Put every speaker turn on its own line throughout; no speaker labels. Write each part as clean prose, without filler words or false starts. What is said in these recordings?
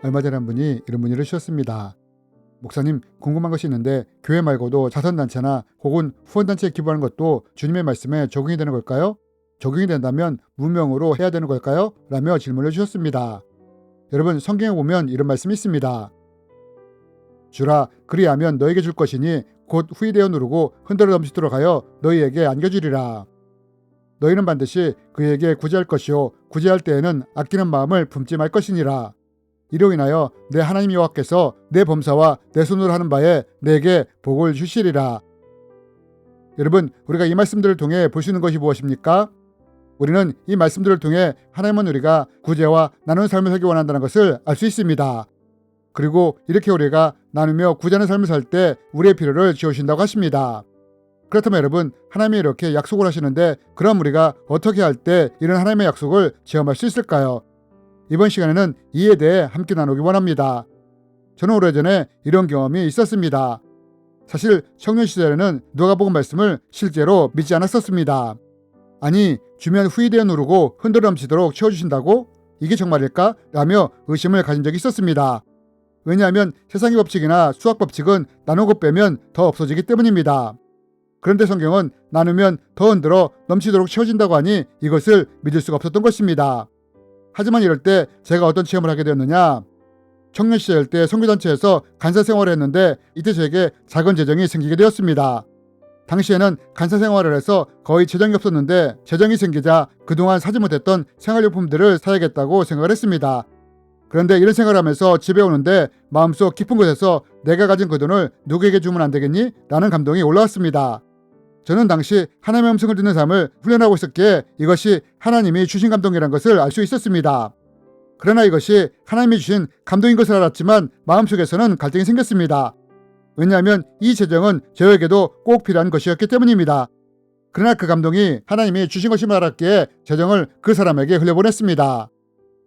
얼마 전에 한 분이 이런 문의를 주셨습니다. 목사님, 궁금한 것이 있는데 교회 말고도 자선단체나 혹은 후원단체에 기부하는 것도 주님의 말씀에 적용이 되는 걸까요? 적용이 된다면 무명으로 해야 되는 걸까요? 라며 질문을 주셨습니다. 여러분, 성경에 보면 이런 말씀이 있습니다. 주라, 그리하면 너에게 줄 것이니 곧 후이되어 누르고 흔들어 넘치도록 하여 너희에게 안겨주리라. 너희는 반드시 그에게 구제할 것이요 구제할 때에는 아끼는 마음을 품지 말 것이니라. 이로 인하여 내 하나님 여호와께서 내 범사와 내 손으로 하는 바에 내게 복을 주시리라. 여러분, 우리가 이 말씀들을 통해 볼 수 있는 것이 무엇입니까? 우리는 이 말씀들을 통해 하나님은 우리가 구제와 나누는 삶을 살기 원한다는 것을 알 수 있습니다. 그리고 이렇게 우리가 나누며 구제하는 삶을 살 때 우리의 필요를 지어주신다고 하십니다. 그렇다면 여러분, 하나님이 이렇게 약속을 하시는데 그럼 우리가 어떻게 할 때 이런 하나님의 약속을 체험할 수 있을까요? 이번 시간에는 이에 대해 함께 나누기 원합니다. 저는 오래전에 이런 경험이 있었습니다. 사실 청년 시절에는 누가복음 말씀을 실제로 믿지 않았었습니다. 아니, 주면 후이되어 누르고 흔들어 넘치도록 채워주신다고? 이게 정말일까? 라며 의심을 가진 적이 있었습니다. 왜냐하면 세상의 법칙이나 수학 법칙은 나누고 빼면 더 없어지기 때문입니다. 그런데 성경은 나누면 더 흔들어 넘치도록 채워진다고 하니 이것을 믿을 수가 없었던 것입니다. 하지만 이럴 때 제가 어떤 체험을 하게 되었느냐? 청년 시절 때 선교단체에서 간사 생활을 했는데 이때 저에게 작은 재정이 생기게 되었습니다. 당시에는 간사 생활을 해서 거의 재정이 없었는데 재정이 생기자 그동안 사지 못했던 생활용품들을 사야겠다고 생각을 했습니다. 그런데 이런 생각을 하면서 집에 오는데 마음속 깊은 곳에서 내가 가진 그 돈을 누구에게 주면 안 되겠니? 라는 감동이 올라왔습니다. 저는 당시 하나님의 음성을 듣는 삶을 훈련하고 있었기에 이것이 하나님이 주신 감동이라는 것을 알 수 있었습니다. 그러나 이것이 하나님이 주신 감동인 것을 알았지만 마음속에서는 갈등이 생겼습니다. 왜냐하면 이 재정은 저에게도 꼭 필요한 것이었기 때문입니다. 그러나 그 감동이 하나님이 주신 것임을 알았기에 재정을 그 사람에게 흘려보냈습니다.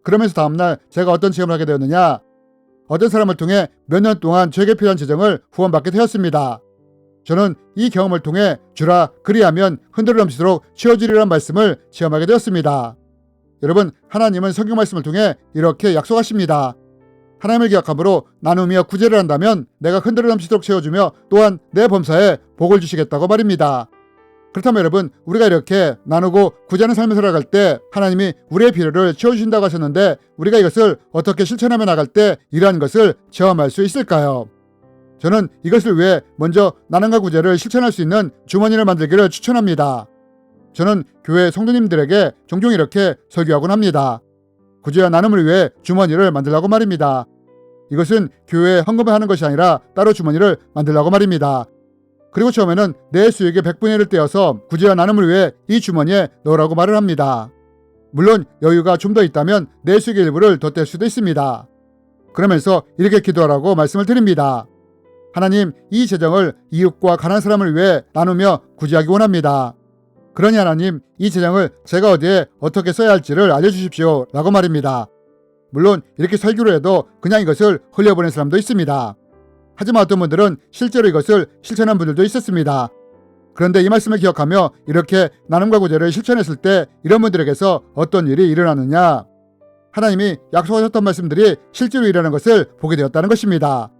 그러면서 다음날 제가 어떤 체험을 하게 되었느냐? 어떤 사람을 통해 몇 년 동안 저에게 필요한 재정을 후원받게 되었습니다. 저는 이 경험을 통해 주라, 그리하면 흔들어 넘치도록 채워주리라는 말씀을 체험하게 되었습니다. 여러분, 하나님은 성경 말씀을 통해 이렇게 약속하십니다. 하나님을 기억함으로 나누며 구제를 한다면 내가 흔들어 넘치도록 채워주며 또한 내 범사에 복을 주시겠다고 말입니다. 그렇다면 여러분, 우리가 이렇게 나누고 구제하는 삶을 살아갈 때 하나님이 우리의 필요를 채워주신다고 하셨는데 우리가 이것을 어떻게 실천하며 나갈 때 이러한 것을 체험할 수 있을까요? 저는 이것을 위해 먼저 나눔과 구제를 실천할 수 있는 주머니를 만들기를 추천합니다. 저는 교회 성도님들에게 종종 이렇게 설교하곤 합니다. 구제와 나눔을 위해 주머니를 만들라고 말입니다. 이것은 교회에 헌금을 하는 것이 아니라 따로 주머니를 만들라고 말입니다. 그리고 처음에는 내 수익의 100분의 1을 떼어서 구제와 나눔을 위해 이 주머니에 넣으라고 말을 합니다. 물론 여유가 좀 더 있다면 내 수익의 일부를 더 뗄 수도 있습니다. 그러면서 이렇게 기도하라고 말씀을 드립니다. 하나님, 이 재정을 이웃과 가난한 사람을 위해 나누며 구제하기 원합니다. 그러니 하나님, 이 재정을 제가 어디에 어떻게 써야 할지를 알려주십시오 라고 말입니다. 물론 이렇게 설교를 해도 그냥 이것을 흘려보낸 사람도 있습니다. 하지만 어떤 분들은 실제로 이것을 실천한 분들도 있었습니다. 그런데 이 말씀을 기억하며 이렇게 나눔과 구제를 실천했을 때 이런 분들에게서 어떤 일이 일어나느냐? 하나님이 약속하셨던 말씀들이 실제로 일어나는 것을 보게 되었다는 것입니다.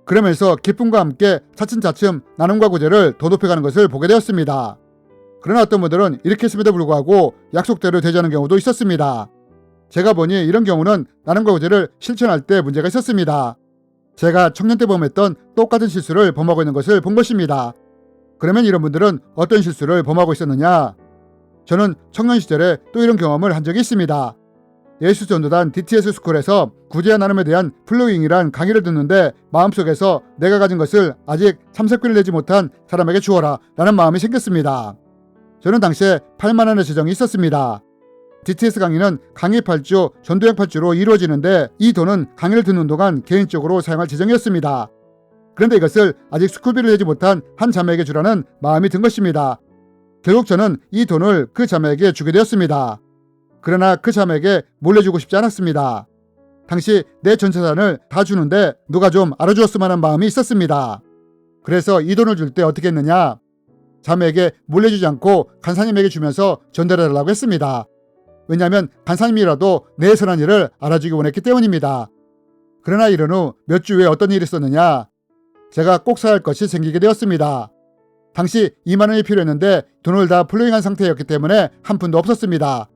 그러면서 기쁨과 함께 차츰차츰 나눔과 구제를 더 높여가는 것을 보게 되었습니다. 그러나 어떤 분들은 이렇게 했음에도 불구하고 약속대로 되지 않은 경우도 있었습니다. 제가 보니 이런 경우는 나눔과 구제를 실천할 때 문제가 있었습니다. 제가 청년 때 범했던 똑같은 실수를 범하고 있는 것을 본 것입니다. 그러면 이런 분들은 어떤 실수를 범하고 있었느냐? 저는 청년 시절에 또 이런 경험을 한 적이 있습니다. 예수 전도단 DTS 스쿨에서 구제와 나눔에 대한 플로잉이란 강의를 듣는데 마음속에서 내가 가진 것을 아직 참석비를 내지 못한 사람에게 주어라 라는 마음이 생겼습니다. 저는 당시에 8만 원의 재정이 있었습니다. DTS 강의는 강의 8주, 전도행 8주로 이루어지는데 이 돈은 강의를 듣는 동안 개인적으로 사용할 재정이었습니다. 그런데 이것을 아직 스쿨비를 내지 못한 한 자매에게 주라는 마음이 든 것입니다. 결국 저는 이 돈을 그 자매에게 주게 되었습니다. 그러나 그 자매에게 몰래 주고 싶지 않았습니다. 당시 내 전 재산을 다 주는데 누가 좀 알아주었으면 하는 마음이 있었습니다. 그래서 이 돈을 줄 때 어떻게 했느냐? 자매에게 몰래 주지 않고 간사님에게 주면서 전달해달라고 했습니다. 왜냐하면 간사님이라도 내 선한 일을 알아주기 원했기 때문입니다. 그러나 이런 후 몇 주 후에 어떤 일이 있었느냐? 제가 꼭 사야 할 것이 생기게 되었습니다. 당시 2만 원이 필요했는데 돈을 다 플로잉한 상태였기 때문에 한 푼도 없었습니다.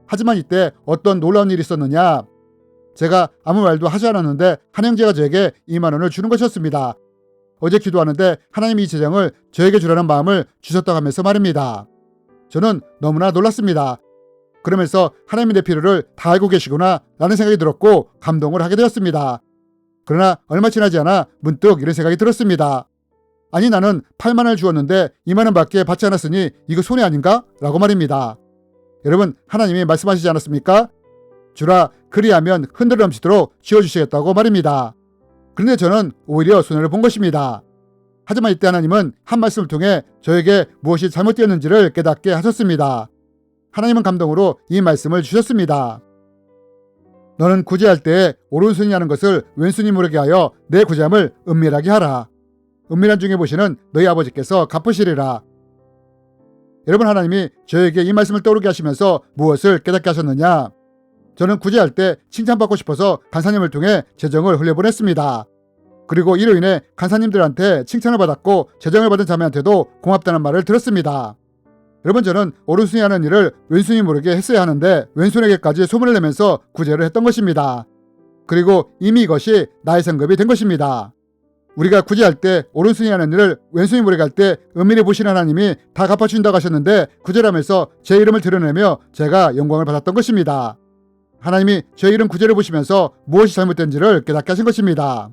하지만 이때 어떤 놀라운 일이 있었느냐? 제가 아무 말도 하지 않았는데 한 형제가 저에게 2만 원을 주는 것이었습니다. 어제 기도하는데 하나님이 이 재정을 저에게 주라는 마음을 주셨다고 하면서 말입니다. 저는 너무나 놀랐습니다. 그러면서 하나님이 내 필요를 다 알고 계시구나 라는 생각이 들었고 감동을 하게 되었습니다. 그러나 얼마 지나지 않아 문득 이런 생각이 들었습니다. 아니 나는 8만 원을 주었는데 2만 원밖에 받지 않았으니 이거 손해 아닌가? 라고 말입니다. 여러분 하나님이 말씀하시지 않았습니까? 주라 그리하면 흔들어 넘치도록 지어주시겠다고 말입니다. 그런데 저는 오히려 손해를 본 것입니다. 하지만 이때 하나님은 한 말씀을 통해 저에게 무엇이 잘못되었는지를 깨닫게 하셨습니다. 하나님은 감동으로 이 말씀을 주셨습니다. 너는 구제할 때에 오른손이 하는 것을 왼손이 모르게 하여 내 구제함을 은밀하게 하라. 은밀한 중에 보시는 너희 아버지께서 갚으시리라. 여러분 하나님이 저에게 이 말씀을 떠오르게 하시면서 무엇을 깨닫게 하셨느냐? 저는 구제할 때 칭찬받고 싶어서 간사님을 통해 재정을 흘려보냈습니다. 그리고 이로 인해 간사님들한테 칭찬을 받았고 재정을 받은 자매한테도 고맙다는 말을 들었습니다. 여러분 저는 오른손이 하는 일을 왼손이 모르게 했어야 하는데 왼손에게까지 소문을 내면서 구제를 했던 것입니다. 그리고 이미 이것이 나의 성급이 된 것입니다. 우리가 구제할 때 오른손이 하는 일을 왼손이 모르게 할 때 은밀히 보시는 하나님이 다 갚아주신다고 하셨는데 구제를 하면서 제 이름을 드러내며 제가 영광을 받았던 것입니다. 하나님이 제 이름 구제를 보시면서 무엇이 잘못된지를 깨닫게 하신 것입니다.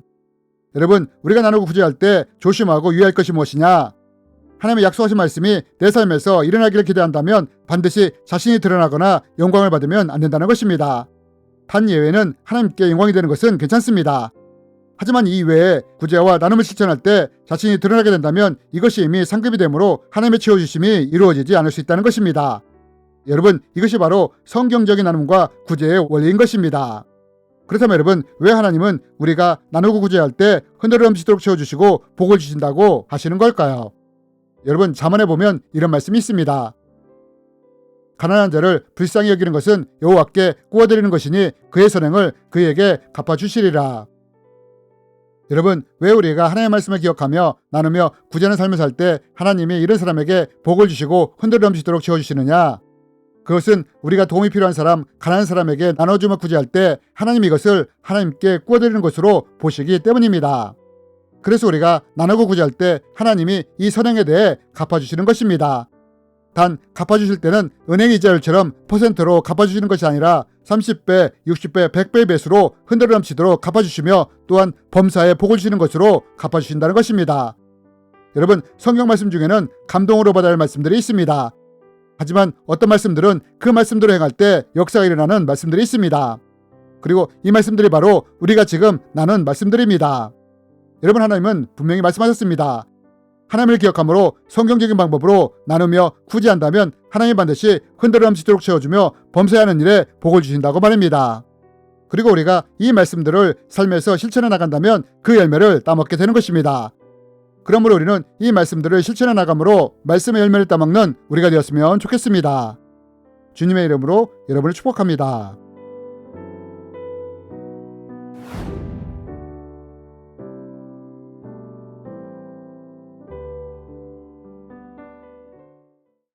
여러분 우리가 나누고 구제할 때 조심하고 유의할 것이 무엇이냐? 하나님의 약속하신 말씀이 내 삶에서 일어나기를 기대한다면 반드시 자신이 드러나거나 영광을 받으면 안 된다는 것입니다. 단 예외는 하나님께 영광이 되는 것은 괜찮습니다. 하지만 이 이외에 구제와 나눔을 실천할 때 자신이 드러나게 된다면 이것이 이미 상급이 되므로 하나님의 채워주심이 이루어지지 않을 수 있다는 것입니다. 여러분 이것이 바로 성경적인 나눔과 구제의 원리인 것입니다. 그렇다면 여러분 왜 하나님은 우리가 나누고 구제할 때 흔들어 넘치도록 채워주시고 복을 주신다고 하시는 걸까요? 여러분 잠언에 보면 이런 말씀이 있습니다. 가난한 자를 불쌍히 여기는 것은 여호와께 구워드리는 것이니 그의 선행을 그에게 갚아주시리라. 여러분 왜 우리가 하나님의 말씀을 기억하며 나누며 구제하는 삶을 살 때 하나님이 이런 사람에게 복을 주시고 흔들어 넘치도록 채워주시느냐? 그것은 우리가 도움이 필요한 사람, 가난한 사람에게 나눠주며 구제할 때 하나님이 이것을 하나님께 구워드리는 것으로 보시기 때문입니다. 그래서 우리가 나누고 구제할 때 하나님이 이 선행에 대해 갚아주시는 것입니다. 단 갚아주실 때는 은행 이자율처럼 퍼센트로 갚아주시는 것이 아니라 30배, 60배, 100배의 배수로 흔들어 넘치도록 갚아주시며 또한 범사에 복을 주시는 것으로 갚아주신다는 것입니다. 여러분 성경 말씀 중에는 감동으로 받아야 할 말씀들이 있습니다. 하지만 어떤 말씀들은 그 말씀대로 행할 때 역사가 일어나는 말씀들이 있습니다. 그리고 이 말씀들이 바로 우리가 지금 나눈 말씀들입니다. 여러분 하나님은 분명히 말씀하셨습니다. 하나님을 기억함으로 성경적인 방법으로 나누며 구제한다면 하나님이 반드시 흔들어 넘치도록 채워주며 범사하는 일에 복을 주신다고 말입니다. 그리고 우리가 이 말씀들을 삶에서 실천해 나간다면 그 열매를 따먹게 되는 것입니다. 그러므로 우리는 이 말씀들을 실천해 나감으로 말씀의 열매를 따먹는 우리가 되었으면 좋겠습니다. 주님의 이름으로 여러분을 축복합니다.